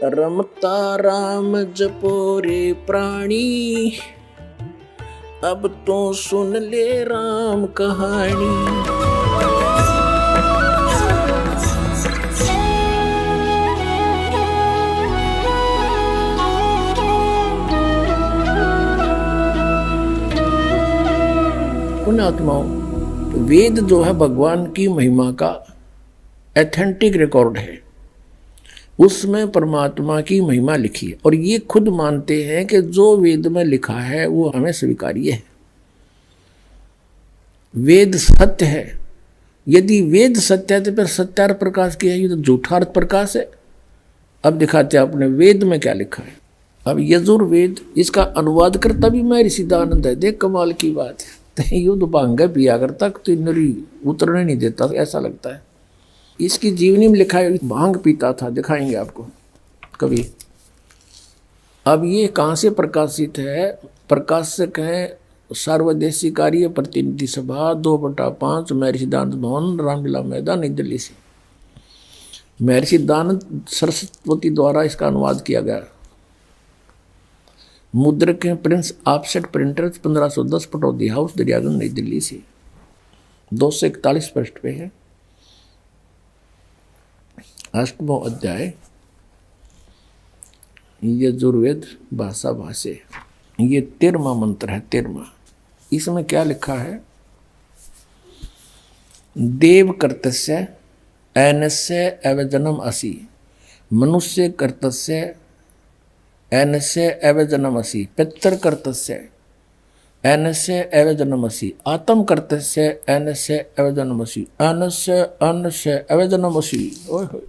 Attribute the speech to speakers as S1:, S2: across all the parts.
S1: रमता राम जपो रे प्राणी, अब तो सुन ले राम कहानी। पुण्यात्माओं, वेद जो है भगवान की महिमा का एथेंटिक रिकॉर्ड है। उसमें परमात्मा की महिमा लिखी है और ये खुद मानते हैं कि जो वेद में लिखा है वो हमें स्वीकार्य है। वेद सत्य है। यदि वेद सत्य है तो फिर सत्यार्थ प्रकाश क्या है? ये तो झूठार्थ प्रकाश है। अब दिखाते हैं आपने वेद में क्या लिखा है। अब यजुर्वेद, इसका अनुवाद करता भी महर्षि सिद्धानंद है। देख कमाल की बात है। तो युद्ध भांग पिया करता तो नरी उतरने नहीं देता, ऐसा लगता है। इसकी जीवनी में लिखा है भांग पीता था, दिखाएंगे आपको कभी। अब ये कहाँ से प्रकाशित है? प्रकाशक हैं सर्वदेशी कार्य प्रतिनिधि सभा 2/5 महर्षि सिद्धानंद भवन, रामलीला मैदान, नई दिल्ली से। महर्षि सिद्धानंद सरस्वती द्वारा इसका अनुवाद किया गया। मुद्रक हैं Prince offset printers, 1510, Pataudi house, Daryaganj, नई दिल्ली से। 241 पृष्ठ पे है। 8वां अध्याय यजुर्वेद भाषा भाष्य। ये 13वां मंत्र है। 13वां। इसमें क्या लिखा है? देव कर्तस्य ऐनस्य अवजनम असि, मनुष्य कर्तस्य ऐनस्य अवजनमसि, पितर कर्तस्य ऐनस्य अवजनमसि, आत्म कर्तस्य ऐनस्य अवजनमसि, अन्नस्य अन्नस्य अवजनमसि। ओए होए।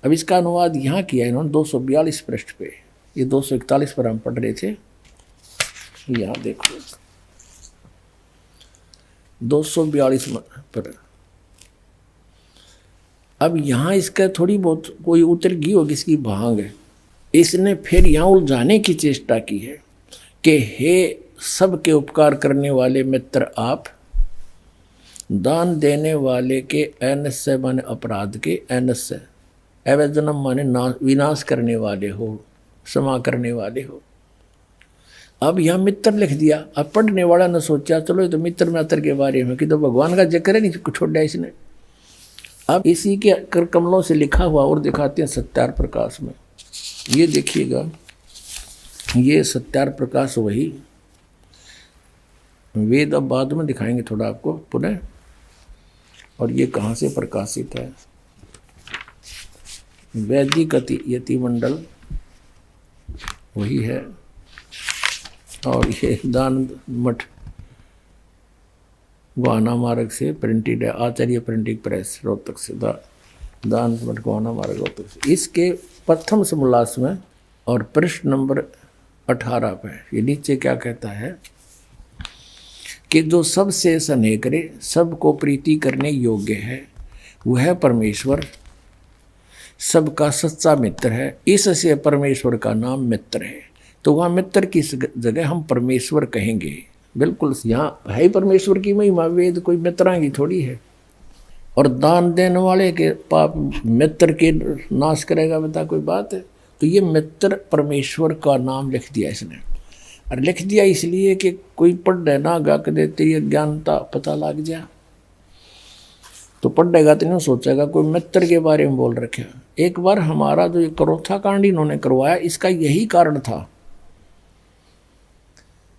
S1: अब इसका अनुवाद यहाँ किया है इन्होंने 242 पृष्ठ पे। ये 241 पर हम पढ़ रहे थे। यहाँ देखो 242 पर। अब यहाँ इसका थोड़ी बहुत कोई उतर गई होगी, इसकी भांग है। इसने फिर यहाँ उलझाने की चेष्टा की है कि हे सबके उपकार करने वाले मित्र, आप दान देने वाले के ऐनस्य माने अपराध के, ऐनस्य अवजनम माने विनाश करने वाले हो, क्षमा करने वाले हो। अब यहाँ मित्र लिख दिया। अब पढ़ने वाला ने सोचा चलो ये तो मित्र मित्र के बारे में, कि तो भगवान का जिक्र है नहीं छोड़ा इसने। अब इसी के कर कमलों से लिखा हुआ और दिखाते हैं सत्यार्थ प्रकाश में। ये देखिएगा, ये सत्यार्थ प्रकाश वही वेद। अब बाद में दिखाएंगे थोड़ा आपको पुनः। और ये कहाँ से प्रकाशित है? वैदिक यति मंडल वही है। और ये दान मठ गोहाना मार्ग से प्रिंटेड है। आचार्य प्रिंटिंग प्रेस रोहतक से। दान मठ गोहाना मार्ग रोहतक से। इसके प्रथम समोल्लास में और पृष्ठ नंबर 18 पे ये नीचे क्या कहता है कि जो सबसे स्नेह करे, सबको प्रीति करने योग्य है, वह परमेश्वर सबका सच्चा मित्र है। इससे परमेश्वर का नाम मित्र है। तो वहाँ मित्र की जगह हम परमेश्वर कहेंगे। बिल्कुल यहाँ है ही परमेश्वर की महिमा। वेद कोई मित्रां की थोड़ी है। और दान देने वाले के पाप मित्र के नाश करेगा, बता कोई बात है? तो ये मित्र परमेश्वर का नाम लिख दिया इसने। और लिख दिया इसलिए कि कोई पढ़े ना गा के देते ये ज्ञानता पता लग जा, तो पढ़ेगा तो नहीं सोचेगा कोई मित्र के बारे में बोल रखे। एक बार हमारा जो ये करोथा कांड इन्होंने करवाया, इसका यही कारण था।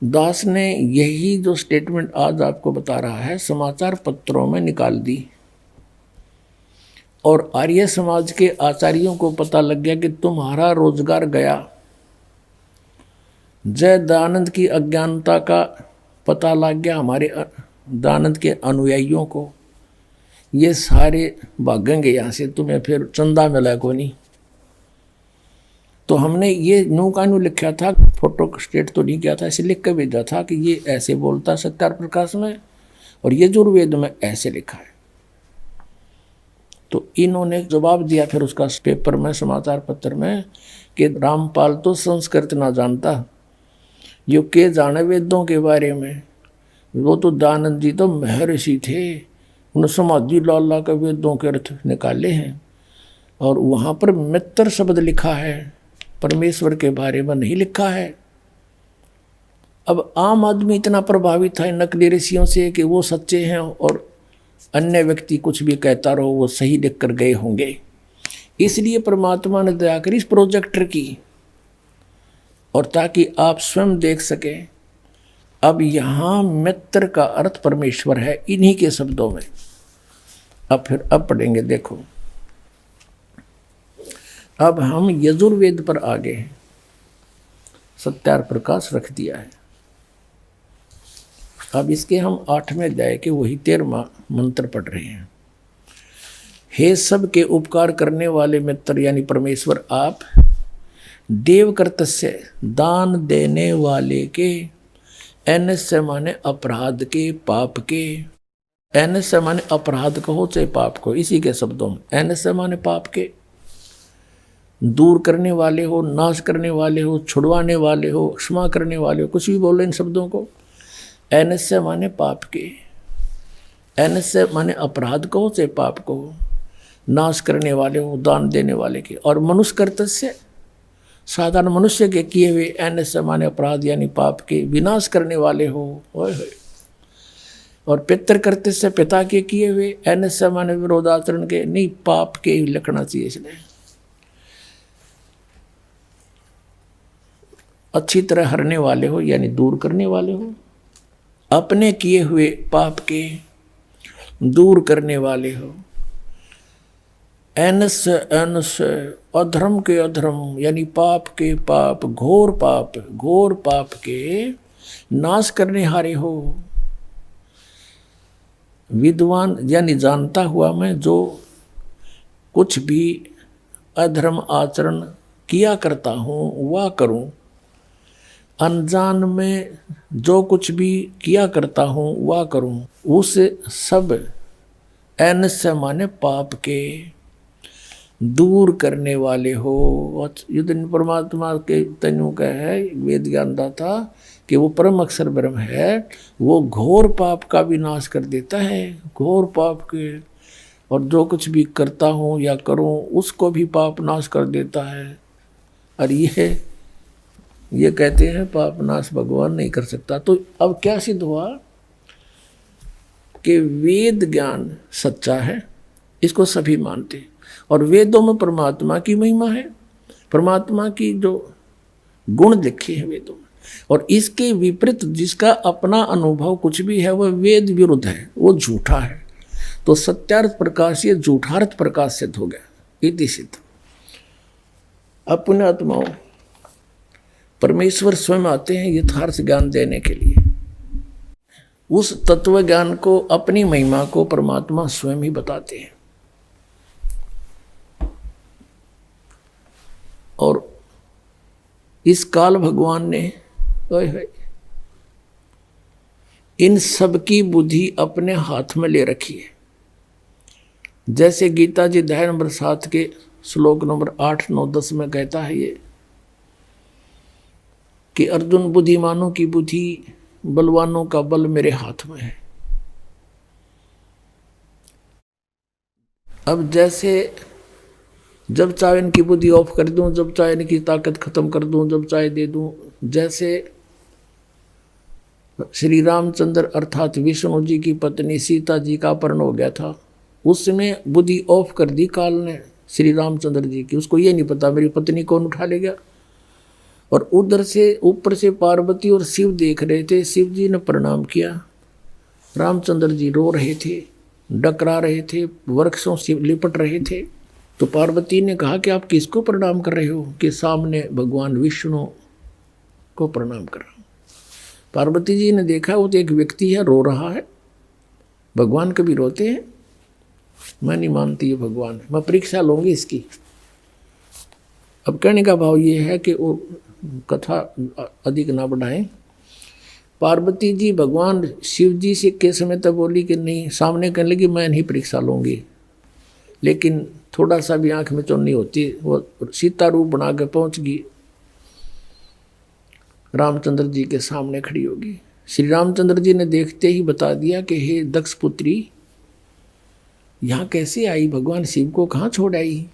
S1: दास ने यही जो स्टेटमेंट आज आपको बता रहा है समाचार पत्रों में निकाल दी। और आर्य समाज के आचार्यों को पता लग गया कि तुम्हारा रोजगार गया। जय दयानंद की अज्ञानता का पता लग गया हमारे दयानंद के अनुयायियों को। ये सारे भागेंगे यहाँ से, तुम्हें फिर चंदा मिला को नहीं। तो हमने ये न्यू का न्यू लिखा था, फोटो स्टेट तो नहीं किया था, ऐसे लिख के भेजा था कि ये ऐसे बोलता सत्यार्थ प्रकाश में और यजुर्वेद में ऐसे लिखा है। तो इन्होंने जवाब दिया फिर उसका पेपर में, समाचार पत्र में, कि रामपाल तो संस्कृत ना जानता, जो के जाने वेदों के बारे में। वो तो दयानंद जी तो महर्षि थे, उन्होंने समाधि लाला के वेदों के अर्थ निकाले हैं। और वहाँ पर मित्र शब्द लिखा है, परमेश्वर के बारे में नहीं लिखा है। अब आम आदमी इतना प्रभावित है नकली ऋषियों से कि वो सच्चे हैं और अन्य व्यक्ति कुछ भी कहता रहो वो सही लिख कर गए होंगे। इसलिए परमात्मा ने दया करी इस प्रोजेक्टर की, और ताकि आप स्वयं देख सकें। अब यहाँ मित्र का अर्थ परमेश्वर है इन्हीं के शब्दों में। अब पढ़ेंगे, देखो अब हम यजुर्वेद पर आ गए हैं, सत्यार प्रकाश रख दिया है। अब इसके हम 8वें अध्याय के वही 13वां मंत्र पढ़ रहे हैं। हे सब के उपकार करने वाले मित्र यानी परमेश्वर, आप देव कर्तस्य दान देने वाले के, एनस्य माने अपराध के, पाप के, एनस्य माने अपराध कहो चाहे पाप को, इसी के शब्दों में एनस्य माने पाप के, दूर करने वाले हो, नाश करने वाले हो, छुड़वाने वाले हो, क्षमा करने वाले हो, कुछ भी बोलो इन शब्दों को। एनस्य माने पाप के, एनस्य माने अपराध कहो चाहे पाप कहो, नाश करने वाले हो, दान देने वाले के, और मनुष्य कर्तस्य साधारण मनुष्य के किए हुए, एनस्य माने अपराध यानी पाप के विनाश करने वाले हो। और पितृ कर्तस्य पिता के किए हुए, एनस्य माने विरोधाचरण के, नहीं पाप के ही लिखना चाहिए इसलिए। अच्छी तरह हरने वाले हो यानी दूर करने वाले हो, अपने किए हुए पाप के दूर करने वाले हो। एनस अधर्म के अधर्म यानी पाप के पाप, घोर पाप के नाश करने हारे हो। विद्वान यानी जानता हुआ मैं जो कुछ भी अधर्म आचरण किया करता हूँ वह करूँ, अनजान में जो कुछ भी किया करता हूँ वह करूँ, उस सब एनस्य माने पाप के दूर करने वाले हो। युद्ध परमात्मा के तनु का है वेद ज्ञानदा था कि वो परम अक्षर ब्रह्म है, वो घोर पाप का भी नाश कर देता है, घोर पाप के, और जो कुछ भी करता हूँ या करूँ उसको भी पाप नाश कर देता है। और ये कहते हैं पाप नाश भगवान नहीं कर सकता। तो अब क्या सिद्ध हुआ कि वेद ज्ञान सच्चा है, इसको सभी मानते हैं, और वेदों में परमात्मा की महिमा है, परमात्मा की जो गुण लिखे हैं वेदों में, और इसके विपरीत जिसका अपना अनुभव कुछ भी है वह वेद विरुद्ध है, वो झूठा है। तो सत्यार्थ प्रकाश ये झूठार्थ प्रकाश सिद्ध हो गया, इति सिद्ध। अब पुण्यात्माओं, परमेश्वर स्वयं आते हैं यथार्थ ज्ञान देने के लिए। उस तत्व ज्ञान को, अपनी महिमा को परमात्मा स्वयं ही बताते हैं। और इस काल भगवान ने इन सब की बुद्धि अपने हाथ में ले रखी है। जैसे गीता जी अध्याय नंबर 7 के श्लोक नंबर 8, 9, 10 में कहता है ये कि अर्जुन, बुद्धिमानों की बुद्धि, बलवानों का बल मेरे हाथ में है। अब जैसे जब चाहे इनकी बुद्धि ऑफ कर दूं, जब चाहे इनकी ताकत खत्म कर दूं, जब चाहे दे दूं। जैसे श्री रामचंद्र अर्थात विष्णु जी की पत्नी सीता जी का अपहरण हो गया था, उसमें बुद्धि ऑफ कर दी काल ने श्री रामचंद्र जी की। उसको ये नहीं पता मेरी पत्नी कौन उठा ले गया। और उधर से ऊपर से पार्वती और शिव देख रहे थे। शिव जी ने प्रणाम किया, रामचंद्र जी रो रहे थे, डकरा रहे थे, वृक्षों से लिपट रहे थे। तो पार्वती ने कहा कि आप किसको प्रणाम कर रहे हो? कि सामने भगवान विष्णु को प्रणाम कर रहा हूँ। पार्वती जी ने देखा वो तो एक व्यक्ति है, रो रहा है। भगवान कभी रोते हैं? मैं नहीं मानती ये भगवान है, मैं परीक्षा लूँगी इसकी। अब कहने का भाव ये है कि वो कथा अधिक ना बढ़ाएं। पार्वती जी भगवान शिव जी से के समय तक बोली कि नहीं, सामने कहने लगी मैं नहीं परीक्षा लूँगी, लेकिन थोड़ा सा भी आंख में चुन्नी होती, वो सीता रूप बना के पहुँच गई, रामचंद्र जी के सामने खड़ी होगी। श्री रामचंद्र जी ने देखते ही बता दिया कि हे दक्ष पुत्री, यहाँ कैसे आई? भगवान शिव को कहाँ छोड़ आई?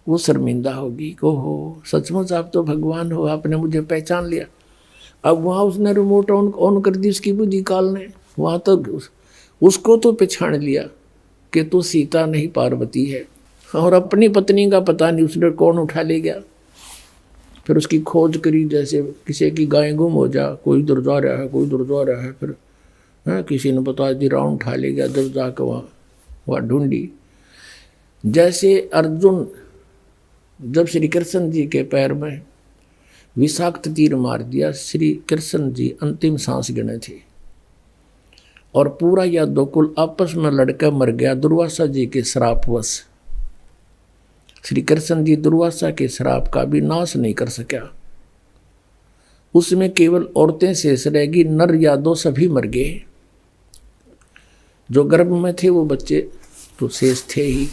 S1: वो शर्मिंदा होगी कि ओहो सचमुच आप तो भगवान हो, आपने मुझे पहचान लिया। अब वहाँ उसने रिमोट ऑन कर दी उसकी बुद्धि काल ने, वहाँ तो उसको तो पहचान लिया कि तो सीता नहीं पार्वती है। और अपनी पत्नी का पता नहीं उसने कौन उठा ले गया। फिर उसकी खोज करी, जैसे किसी की गाय गुम हो जा, कोई इधर जा रहा है कोई उधर जा रहा है, फिर किसी ने बता दी राउंड उठा ले गया, जब जाकर वहाँ ढूंढी। जैसे अर्जुन जब श्री कृष्ण जी के पैर में विषाक्त तीर मार दिया, श्री कृष्ण जी अंतिम सांस गिने थे और पूरा यादवकुल आपस में लड़कर मर गया दुर्वासा जी के श्रापवश। श्री कृष्ण जी दुर्वासा के श्राप का भी नाश नहीं कर सका। उसमें केवल औरतें शेष रहेगी, नर यादव सभी मर गए। जो गर्भ में थे वो बच्चे तो शेष थे ही।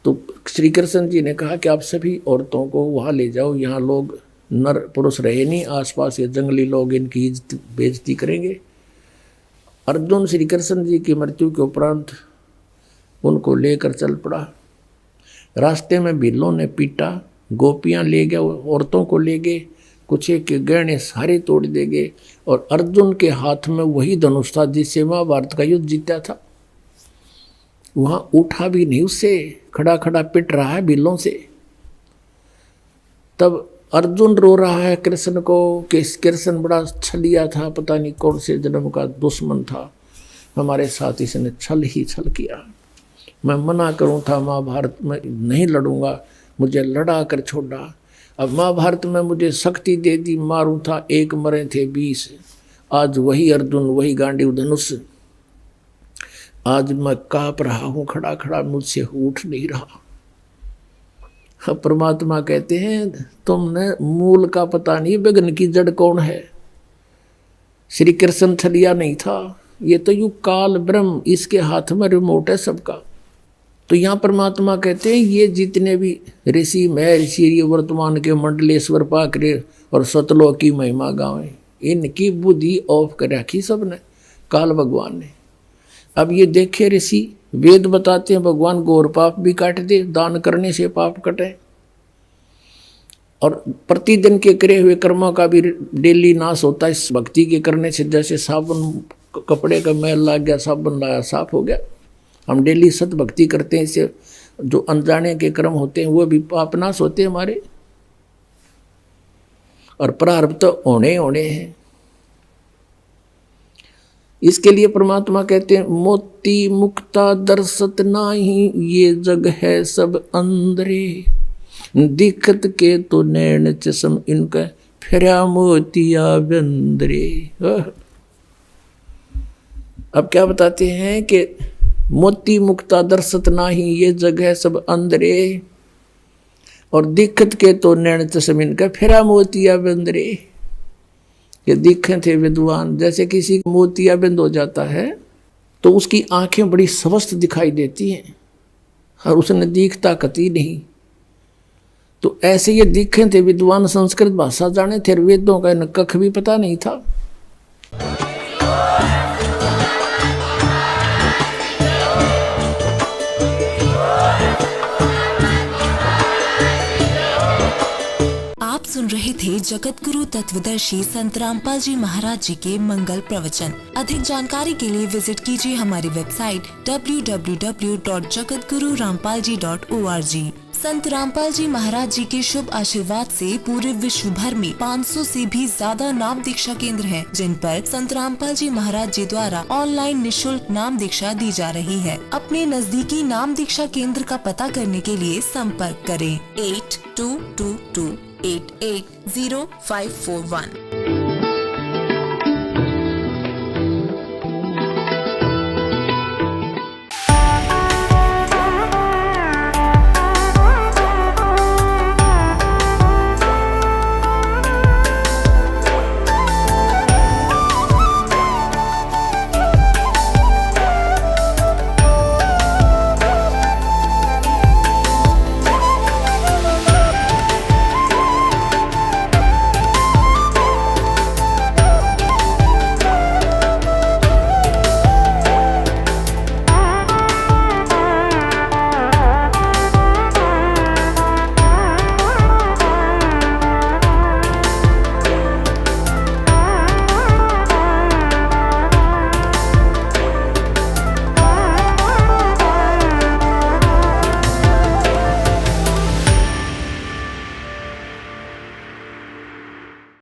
S1: तो श्री कृष्ण जी ने कहा कि आप सभी औरतों को वहाँ ले जाओ, यहाँ लोग नर पुरुष रहे नहीं, आसपास ये जंगली लोग इनकी बेइज्जती करेंगे। अर्जुन श्री कृष्ण जी की मृत्यु के उपरांत उनको लेकर चल पड़ा। रास्ते में बिल्लों ने पीटा, गोपियाँ ले गए, औरतों को ले गए, कुछ के गहने सारे तोड़ दे गए। और अर्जुन के हाथ में वही धनुष था जिससे महाभारत का युद्ध जीता था। वहाँ उठा भी नहीं, उससे खड़ा खड़ा पिट रहा है बिल्लों से। तब अर्जुन रो रहा है कृष्ण को कि कृष्ण बड़ा छलिया था, पता नहीं कौन से जन्म का दुश्मन था, हमारे साथ इसने छल ही छल किया। मैं मना करूँ था महाभारत में नहीं लड़ूंगा, मुझे लड़ा कर छोड़ा। अब महाभारत में मुझे शक्ति दे दी, मारूँ था 1 मरे थे 20। आज वही अर्जुन वही गांडीव धनुष, आज मैं काँप रहा हूँ खड़ा खड़ा, मुझसे उठ नहीं रहा। अब परमात्मा कहते हैं तुमने मूल का पता नहीं, विघ्न की जड़ कौन है। श्री कृष्ण छलिया नहीं था, ये तो यू काल ब्रह्म, इसके हाथ में रिमोट है सबका। तो यहाँ परमात्मा कहते हैं ये जितने भी ऋषि महर्षि वर्तमान के मंडलेश्वर पाकरे और सतलोक की महिमा गावे, इनकी बुद्धि ऑफ कर रखी सबने काल भगवान ने। अब ये देखे ऋषि वेद बताते हैं भगवान गौर पाप भी काट दे, दान करने से पाप कटे, और प्रतिदिन के करे हुए कर्मों का भी डेली नाश होता है इस भक्ति के करने से। जैसे साबुन कपड़े का मैल लग गया, साबुन लाया साफ हो गया। हम डेली सत भक्ति करते हैं, इससे जो अनजाने के कर्म होते हैं वो भी पाप नाश होते हैं हमारे, और प्रारब्ध तो होने हैं। इसके लिए परमात्मा कहते हैं मोती मुक्ता दर्शत नाही, ये जग है सब अंदरे, दिखत के तो नैन चश्म इनका, फिरा मोतिया बंदरे। अब क्या बताते हैं कि मोती मुक्ता दर्शत नाही, ये जग है सब अंदरे, और दिखत के तो नैन चश्म इनका, फिरा मोतिया बंदरे। ये दिखे थे विद्वान, जैसे किसी मोतिया बंद हो जाता है तो उसकी आंखें बड़ी स्वस्थ दिखाई देती हैं और उसने दिखता कती नहीं। तो ऐसे ये दिखे थे विद्वान, संस्कृत भाषा जाने थे, वेदों का न कख भी पता नहीं था।
S2: सुन रहे थे जगत गुरु तत्वदर्शी संत रामपाल जी महाराज जी के मंगल प्रवचन। अधिक जानकारी के लिए विजिट कीजिए हमारी वेबसाइट www.jagatgururampalji.org। संत रामपाल जी महाराज जी के शुभ आशीर्वाद से पूरे विश्व भर में 500 से भी ज्यादा नाम दीक्षा केंद्र हैं, जिन पर संत रामपाल जी महाराज जी द्वारा ऑनलाइन निशुल्क नाम दीक्षा दी जा रही है। अपने नजदीकी नाम दीक्षा केंद्र का पता करने के लिए संपर्क करें 8222 880541।